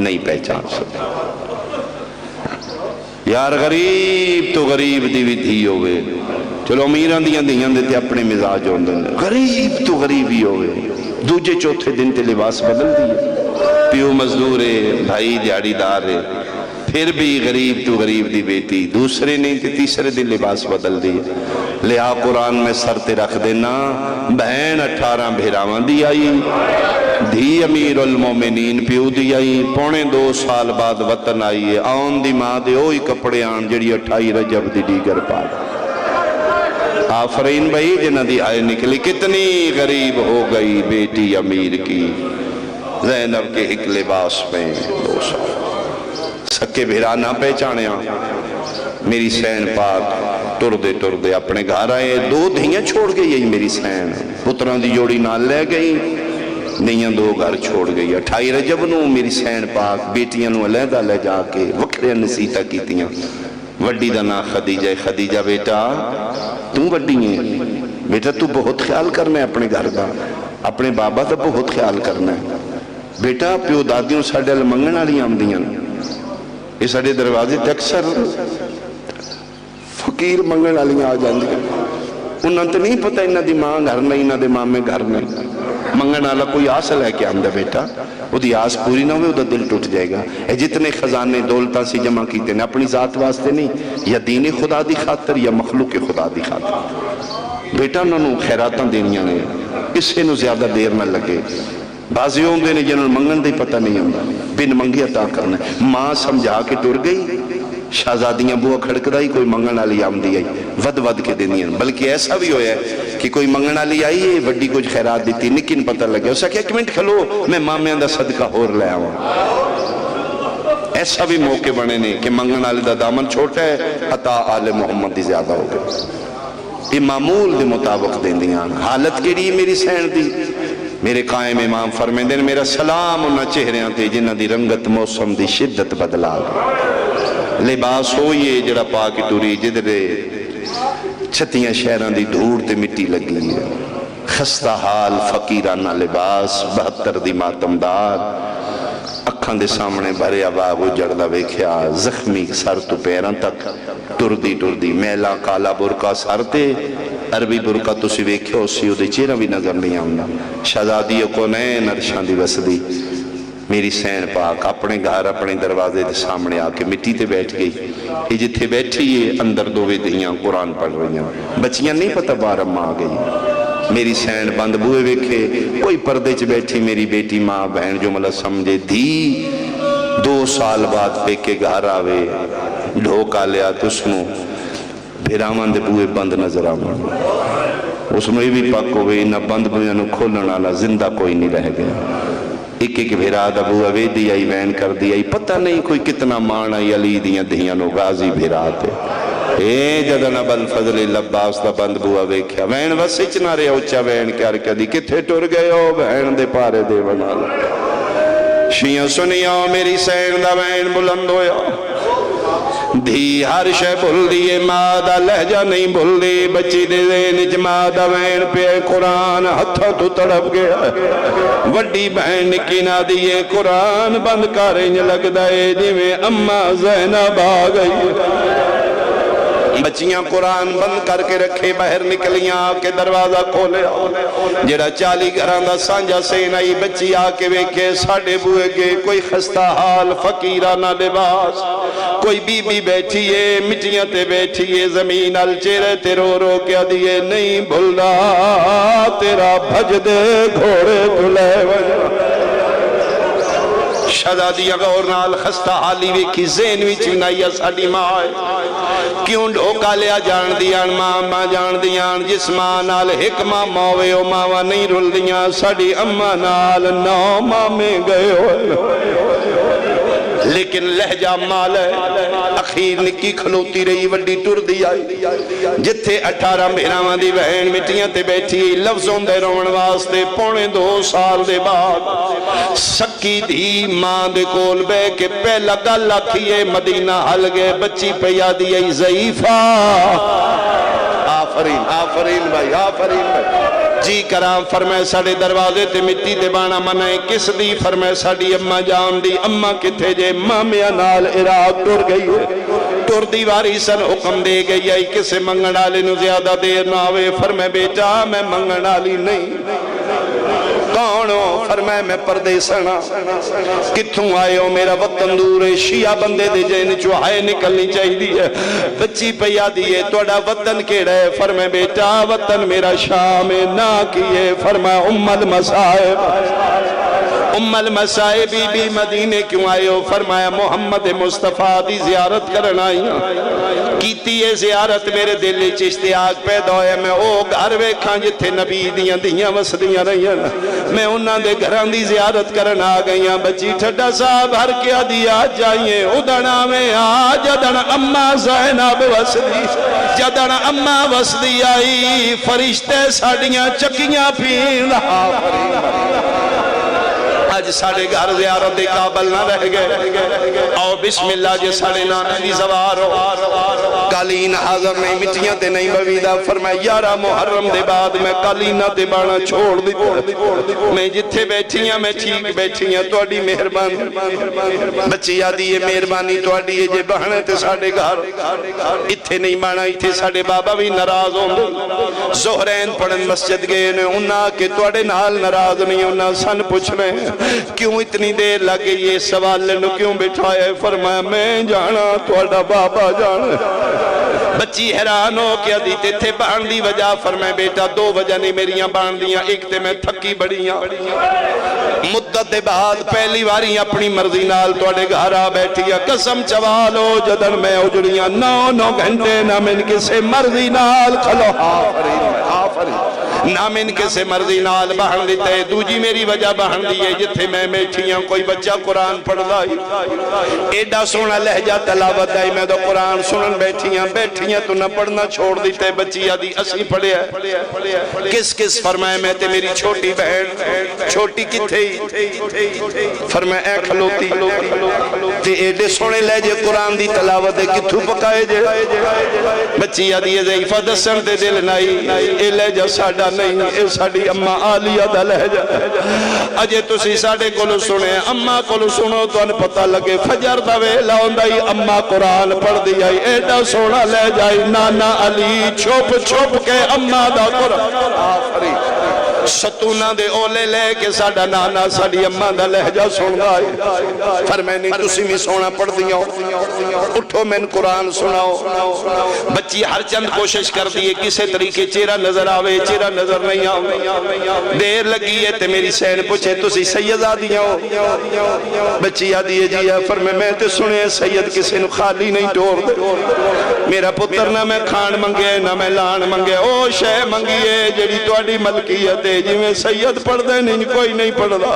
نہیں پہچان سکتے. یار غریب تو غریب دی بھی دھی ہوئے, چلو امیران دیاں دیاں دیتے اپنے مزاج ہوندے ہیں, غریب تو غریب ہی ہوئے, دوجے چوتھے دن تے لباس بدل دیے, پیو مزدور ہے, بھائی دیہڑی دار ہے, پھر بھی غریب تو غریب دی بیٹی, دوسرے نہیں تے تیسرے دن لباس بدل دیے. لہا قرآن میں سر تے رکھ دینا, بہن 18 بھیراوان دی آئی, دھی امیر المومنین پیو دی آئی, 2.25 سال بعد وطن آئی ہے, آن دی ماں دے اوہی کپڑے آن جڑی 28 رجب دی دیگر پاک. آفرین بھائی جنہ دی آئے نکلی, کتنی غریب ہو گئی بیٹی امیر کی, زینب کے ایک لباس میں 2 سال. سکے بھیرا نہ پہچانے آن, میری سین پاک ٹر دے اپنے گھر آئے, 2 دھیاں چھوڑ گئی یہی میری سین, پتران دی جوڑی نال لے گئی, نیاں 2 گھر چھوڑ گئی. 28 رجب نو میری سین پاک بیٹیاں نو علیحدہ لے جا کے وکھرے نصیحتاں کیتیاں. وڈی دا نا خدیجہ, خدیجہ بیٹا تو وڈی ہیں, بیٹا تو بہت خیال کرنا ہے اپنے گھر دا, اپنے بابا دا بہت خیال کرنا ہے. بیٹا پیو دادیوں ساڑھے المنگن آلی آمدیاں, یہ ساڑھے دروازے تے اکثر فقیر منگن آلی آ جاندی ہیں, انہاں تے نہیں پتہ انہاں دی ماں گھر نہیں, انہاں دے ماں میں گھر نہیں. منگن آلا کوئی آس لے کے آمدہ بیٹا, وہ دی آس پوری نہ ہوئے, وہ دا دل ٹوٹ جائے گا. اے جتنے خزانے دولتاں سے جمع کیتے ہیں اپنی ذات واسطے نہیں, یا دین خدا دی خاطر یا مخلوق خدا دی خاطر. بیٹا انہوں نے خیراتاں دینیاں نے, اس سے نو زیادہ دیر نہ لگے. بازی ہوں دے نے جنہوں منگن دے پتہ نہیں ہوں, بن منگی عطا کرنا ہے. ماں سمجھا کے ٹر گئی, شہزادیاں بوہ کھڑکدائی, کوئی منگن آلی آمدی آئی, ود کے دینی ہیں. بلکہ ایسا بھی ہویا ہے کہ کوئی منگن آلی آئی ہے, وڈی کچھ خیرات دیتی, نکن پتہ لگیا, اسا کہ 1 منٹ کھلو میں مامیاں دا صدقہ ہور لے آؤں. ایسا بھی موقع بنے نہیں کہ منگن آلی دا دامن چھوٹا ہے, عطا آل محمد دی زیادہ ہو گئے. یہ معمول دے مطابق دیں دیاں. حالت کیڑی میری سین دی, میرے قائم امام فرمائیں دیں میرا سلام انہاں چہریاں تے جنہ دی رنگت موسم دی شدت بدلا گئی. لباس ہوئیے جڑا پاکی ٹوری جدرے چھتیاں شہران دی دھوڑ تے مٹی لگی ہے. خستہ حال فقیرانہ لباس 72 دی ماتمدار, اکھاں دے سامنے بھرے آباغ اجڑدا ویکھیا, زخمی سر تو پیران تک ٹر دی میلا کالا برکا سر تے, عربی برکا تو سی ویکھیا اسی او دے چہرہ بھی نظر نہیں آمنا. شہزادی کونین عرشان دی وسدی میری سین پاک اپنے گھر اپنے دروازے دے سامنے آکے مٹی تے بیٹھ گئی. یہ جتھے بیٹھی ہے اندر 2 دھیاں قرآن پڑھ رہی ہیں, بچیاں نہیں پتہ بارم آ گئی. میری سین بند بوئے ویکھے, کوئی پردے چ بیٹھی میری بیٹی ماں بہن جو ملا سمجھے دھی 2 سال بعد پہ کے گھر آوے, ڈھوکا لیا تو اس نو بھیرامان دے بوئے بند نظر آمان. اس نو یہ بھی پاک ہوئے نہ بند بوئے نو کھولن آلا زندہ کوئی نہیں رہ گیا. ایک بھیراد ابو عویدی آئی وین کر دی آئی, پتہ نہیں کوئی کتنا مان آئی علی دیاں دھیاں نو غازی بھیراد ہے. اے جدن اب الفضل لباس دا بند بوا ویکھیا, وین وسچ نہ رہے اچھا وین کیا رکھا دی, کتھے ٹر گئے ہو بہن دے پارے دے بنا لے. شیعہ سنیا میری سین دا وین بلند ہویا, دھی ہر شے بھول دیئے, ماں دا لہجہ نہیں بھول دی, بچی دے زینج ماں دا وین پہ قرآن ہتھا تو تڑپ گیا. وڈی بہن نکی نہ دیئے قرآن بند کاریں لگ دائے جی میں اممہ زینب آ گئی. بچیاں قرآن بند کر کے رکھے, باہر نکلیاں آکے دروازہ کھولے, جڑا 40 گھران دا سانجا سین آئی, بچی آکے ویکھے ساڑھے بوئے گے, کوئی خستہ حال فقیرانہ لباس, کوئی بی بی بیٹھیے مٹیاں تے بیٹھیے, زمین ال چہرے تے رو رو کیا دیئے, نہیں بھلنا تیرا بھج دے گھوڑے تلے وجہ. شہزادیاں غور نال خستہ حالی ویکھی, زین وچ نائیہ ساڑی ماں آئے, کیوں ڈھوکا لیا جان دیاں, ماں جان دیاں, جس ماں نال ایک ماں موے او ماں نہیں رول دیاں, ساڑی اممہ نال 9 ماں میں گئے ہوئے. لیکن لہجہ مال ہے, اخیر نکی کھلوتی رہی, وڈی ٹر دی آئی, جتھے 18 بھیراواں دی بہن مٹیاں تے بیٹھی, لفظوں دے رومن واسطے 2.25 سال دے بعد سکی دی ماں دے کول بے کے پہلا گل آکھیے, مدینہ حل گئے, بچی پیا دی ای ضعیفہ. آفرین آفرین بھائی, آفرین بھائی. جی کرام فرمائے ساڑے دروازے تے مٹی دے بانا منائے کس دی فرمائے ساڑی اماں جان دی اماں کتھے جے مامیاں نال عراق ٹر گئی ہے ٹر دیواری سن حکم دے گئی ہے کسے منگن آلے نو زیادہ دیر نہ آوے فرمائے بیٹا میں منگن آلی نہیں کون ہو فرمائے میں پردیسنا کتھوں آئے ہو میرا وطن دور ہے شیعہ بندے دے جین چوہائے نکلنی چاہی دی ہے بچی پیا دیئے توڑا وطن کیڑا ہے فرمائے بیٹا وطن میرا شام نہ کیے فرمائے ام المصائب بی مدینے کیوں آئے ہو فرمایا محمد مصطفیٰ دی زیارت کرنا آئی کیتی ہے زیارت میرے دل اشتیاق پیدا ہوئے میں او گھر ویکھاں جتھے نبی دیاں وسدیاں رہیاں میں انہاں دے گھران دی زیارت کرنا آ گئیاں بچی ٹھڈا صاحب ہر کیا دیا جائیں ادھنا میں جدن اماں زینب وسدی جدن اماں وسدی آئی فرشتے ساڑیاں چکیاں پھین آج ساڑے گھر زیارت دے قابل نہ رہ گئے آؤ بسم اللہ جے ساڑے نانا دی زوار ہو قالین حاضر نہیں مٹیاں تے نہیں بویدہ فرمائے 11 محرم دے بعد میں قالینہ تے بانا چھوڑ دیتا میں جتھے بیٹھیاں میں ٹھیک بیٹھیاں توڑی مہربانی بچی آدھی ہے مہربانی توڑی ہے جے بہنے تے ساڑے گھر اتھے نہیں بانا اتھے ساڑے بابا بھی نراز ہوں دے زہرین پڑھن مسجد گئے نے انہاں کہ توڑے نال نراز نہیں انہاں سن پوچھ رہے ہیں کیوں اتنی دیر لگے یہ سوال لنو کیوں بٹھایا ہے فرمایا میں جانا توڑا بابا جانا بچی حیران ہو کیا دیتے تھے باندھی وجہ فرمائے بیٹا 2 وجہ نہیں میریاں باندھیاں ایک تے میں تھکی بڑیاں مدت دے بعد پہلی واری اپنی مرضی نال توڑے گھرا بیٹھیا قسم چوالو جدن میں اجڑیاں 9 گھنٹے نہ من کسے مرضی نال کھلو نہ من کسے مرضی نال بہن دیتے دوجی میری وجہ بہن دیئے جتھے میں بیٹھیاں کوئی بچہ قرآن پڑھ دائی ایڈا سونا لہجہ تلاوت آئی میں تو قرآن سنن بیٹھیاں تو نہ پڑھنا چھوڑ دیتے بچی آدھی اسی پڑھے ہے کس فرمائے میں تے میری چھوٹی بہن چھوٹی کی تھے فرمائے اے کھلوتی تے ایڈے سونے لہجے قرآن دی تلاوت ہے کتھو پکائے جے بچی آدھی ضعیفہ دسن تے دل نائی اے لہجہ ساڑا نہیں اے ساڑی اممہ آلیہ دا لہجہ اجے تسی ساڑے کولو سنے اممہ کولو سنو تو ان پتہ لگے فجر دا ویلا ہوندائی اممہ قرآن پڑھ دیائی ایڈا سونا لے جائی نانا علی چھوپ کے اممہ دا قرآن آفری ستونہ دے اولے لے کے ساڑا نانا ساڑی اممہ دا لہجہ سن گائی فرمینی تسی میں سونا پڑھ دیاں اٹھو میں قرآن سناؤ بچی ہر چند کوشش کر دیئے کسے طریقے چیرہ نظر آوے چیرہ نظر نہیں آوے دیر لگی ہے تے میری سین پوچھے تسی سید آدیاں ہو بچی آدیے جی فرمے میں تے سنے سید کسے نو خالی نہیں ٹور دے میرا پتر نہ میں کھان منگے نہ میں لان منگے او شے منگیے جڑی توڑی ملکیت ہے جی میں سید پڑھ دے نہیں کوئی نہیں پڑھ دا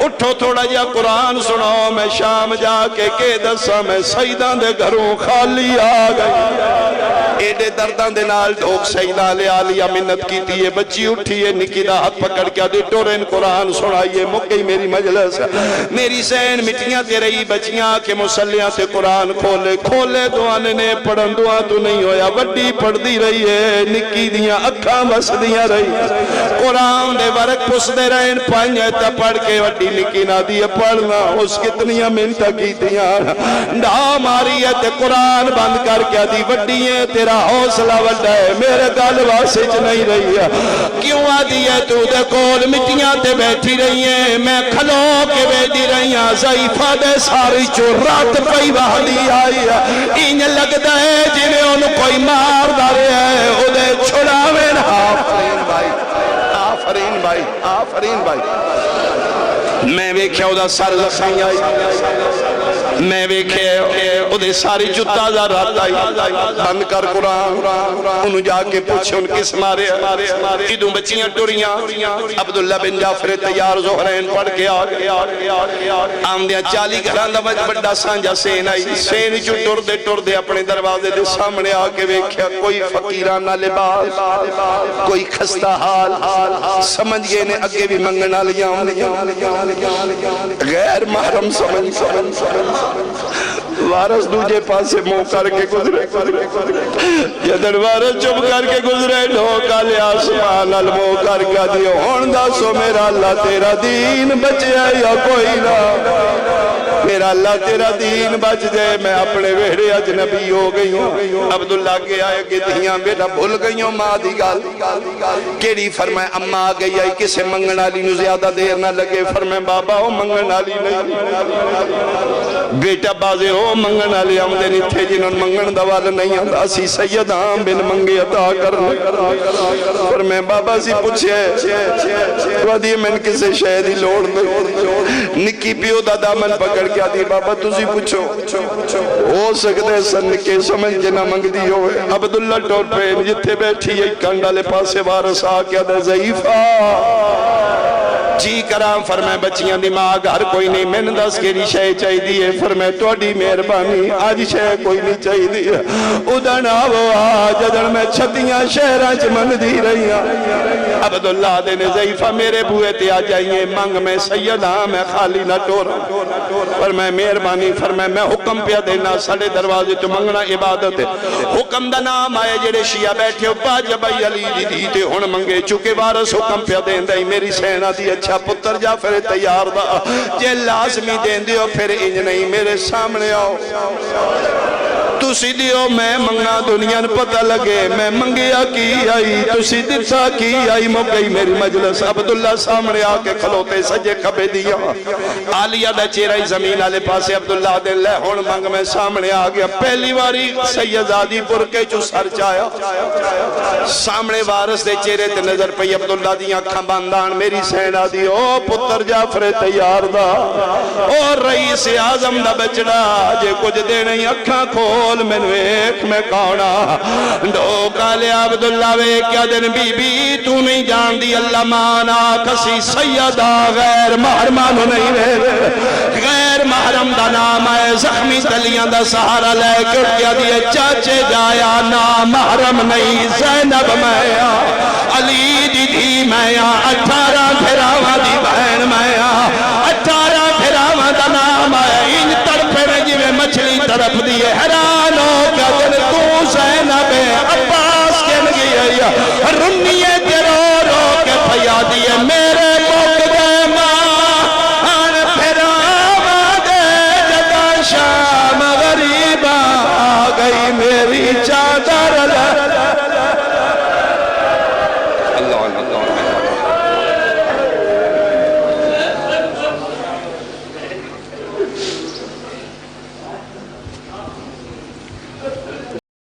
اٹھو تھوڑا جا قرآن سناؤ میں شام جا کے دسا میں سیدان دے گھروں خالی آ گئی ایڈے دردان دے نال ڈھوک سیدان لے آلیا منت کی تیئے بچی اٹھیے نکی دا ہاتھ پکڑ کیا دے ٹورین قرآن سنائیے مکئی میری مجلس میری سین مٹیاں تے رہی بچیاں کے مسلیاں تے قرآن کھولے دعانے نے پڑھن دعا تو نہیں ہویا وڈی پڑھ دی رہی ہے نکی دیاں اکھاں بس دیاں رہی قرآن دے ورک پس دے رہن پانجے تا پڑھ کے وڈی نکی نہ دیئے پڑھنا اس کتنیاں منتہ کی دیاں ڈا ماری ہے تے قرآن بند کر کے دی وڈی ہے تیرا حوصلہ وڈا ہے میرے گل واسج نہیں رہی ہے کیوں آدھی ہے تو دے کول مٹیاں تے بیٹھی رہی ہیں میں کھلو کے بیٹھی رہی ہیں ضعیفہ دے ساری چورات پئی وحدی آئی ہے انہیں لگتا ہے جنہیں انہوں کوئی مار دارے ہے او دے چھڑاویں آفرین بھائی میں ویکھے او دا سر لکھائی آئی میں ویکھے او دے ساری جتا دا رات آئی بند کر قرآن انہوں جا کے پوچھے ان کس مارے ادھوں بچیاں ٹوریاں عبداللہ بن جعفر تیار زہرین پڑھ کے آمدیاں 40 گھران دا بڑا سانجا سین آئی سین جو ٹور دے اپنے دروازے دے سامنے آکے ویکھیا کوئی فقیرانہ لباس کوئی خستہ حال سمجھ گئے نے اگے بھی منگنا لیاں غیر محرم سمجھ وارث دوجے پاسے منہ کر کے گزرے جدن وارث چپ کر کے گزرے ڈھوکا لیا آسمان نال منہ کر کے دیو ہن دسو میرا اللہ تیرا دین بچیا یا کوئی نہ میرا اللہ تیرا دین بچ جائے میں اپنے ویڑے اجنبی ہو گئی ہوں عبداللہ کے آئے کہ دھیاں بیٹا بھول گئی ہوں ماں دی گال کیڑی فرمائے اماں آ گئی آئی کسے منگن آلی نو زیادہ دیر نہ لگے فرمائے بابا ہو منگن آلی نہیں بیٹا بازے ہو منگن آلی آمدے نہیں تھے جنہوں منگن دوال نہیں آمدہ اسی سید آم بن منگی عطا کرنے فرمائے بابا سی پوچھے وادی میں کسے شہدی لوڑ نکی پیو دا دامن پکڑ کیا دی بابا تُسی پوچھو ہو سکتے سن کے سمجھ جنہ منگ دی ہوئے عبداللہ ٹور پہ جتے بیٹھی ایک کنڈالے پاسے وارث آ کیا دے ضعیفہ جی کرام فرمائے بچیاں دماغ ہر کوئی نہیں میں نے دس کے شے چاہی دیئے فرمائے توڑی مہربانی آج شے کوئی نہیں چاہی دیئے ادھن آو جدن میں چھتیاں شہرہ چمن دی رہی ہیں عبداللہ دے نے ضعیفہ میرے بوئے تے آ جائیے منگ میں سیدہ میں خالی نہ ٹورا فرمائے مہربانی فرمائے میں حکم پیا دینا سڑے دروازے تو منگنا عبادت ہے حکم دا نام آئے جڑے شیعہ بیٹھے ہو باج بھائی علی دی دیتے ہون منگے چکے وارث حکم پیا دین دائی میری سینہ دی اچھا پتر جا پھر تیار دا جے لازمی دین دیو پھر انج نہیں میرے سامنے آؤ تُسی دیو میں منگنا دنیا پتہ لگے میں منگیا کی آئی تُسی دتا کی آئی موقعی میری مجلس عبداللہ سامنے آکے کھلوتے سجے کھبے دیا آلیہ دا چیرہی زمین آلے پاسے عبداللہ دے لے ہون منگ میں سامنے آگیا پہلی واری سیدادی پر کے جو سر چایا سامنے وارث دے چیرے تے نظر پہ عبداللہ دیا کھمباندان میری سینہ دی او پتر جعفر تیار دا اور رئیس اعظم دا بچڑا جے کچھ دے نہیں اکھاں کھول میں ایک میں کھونا ڈھوکا لیا عبداللہ وے کیا دن بی بی تو نہیں جان دی اللہ مانا کسی سیدہ غیر محرمانو نہیں رہے غیر محرم دا نام ہے زخمی تلیاں دا سہارا لے کے کیا دیئے چاچے جایا نا محرم نہیں زینب میں علی دی دھی میں 18 پھراوہ دی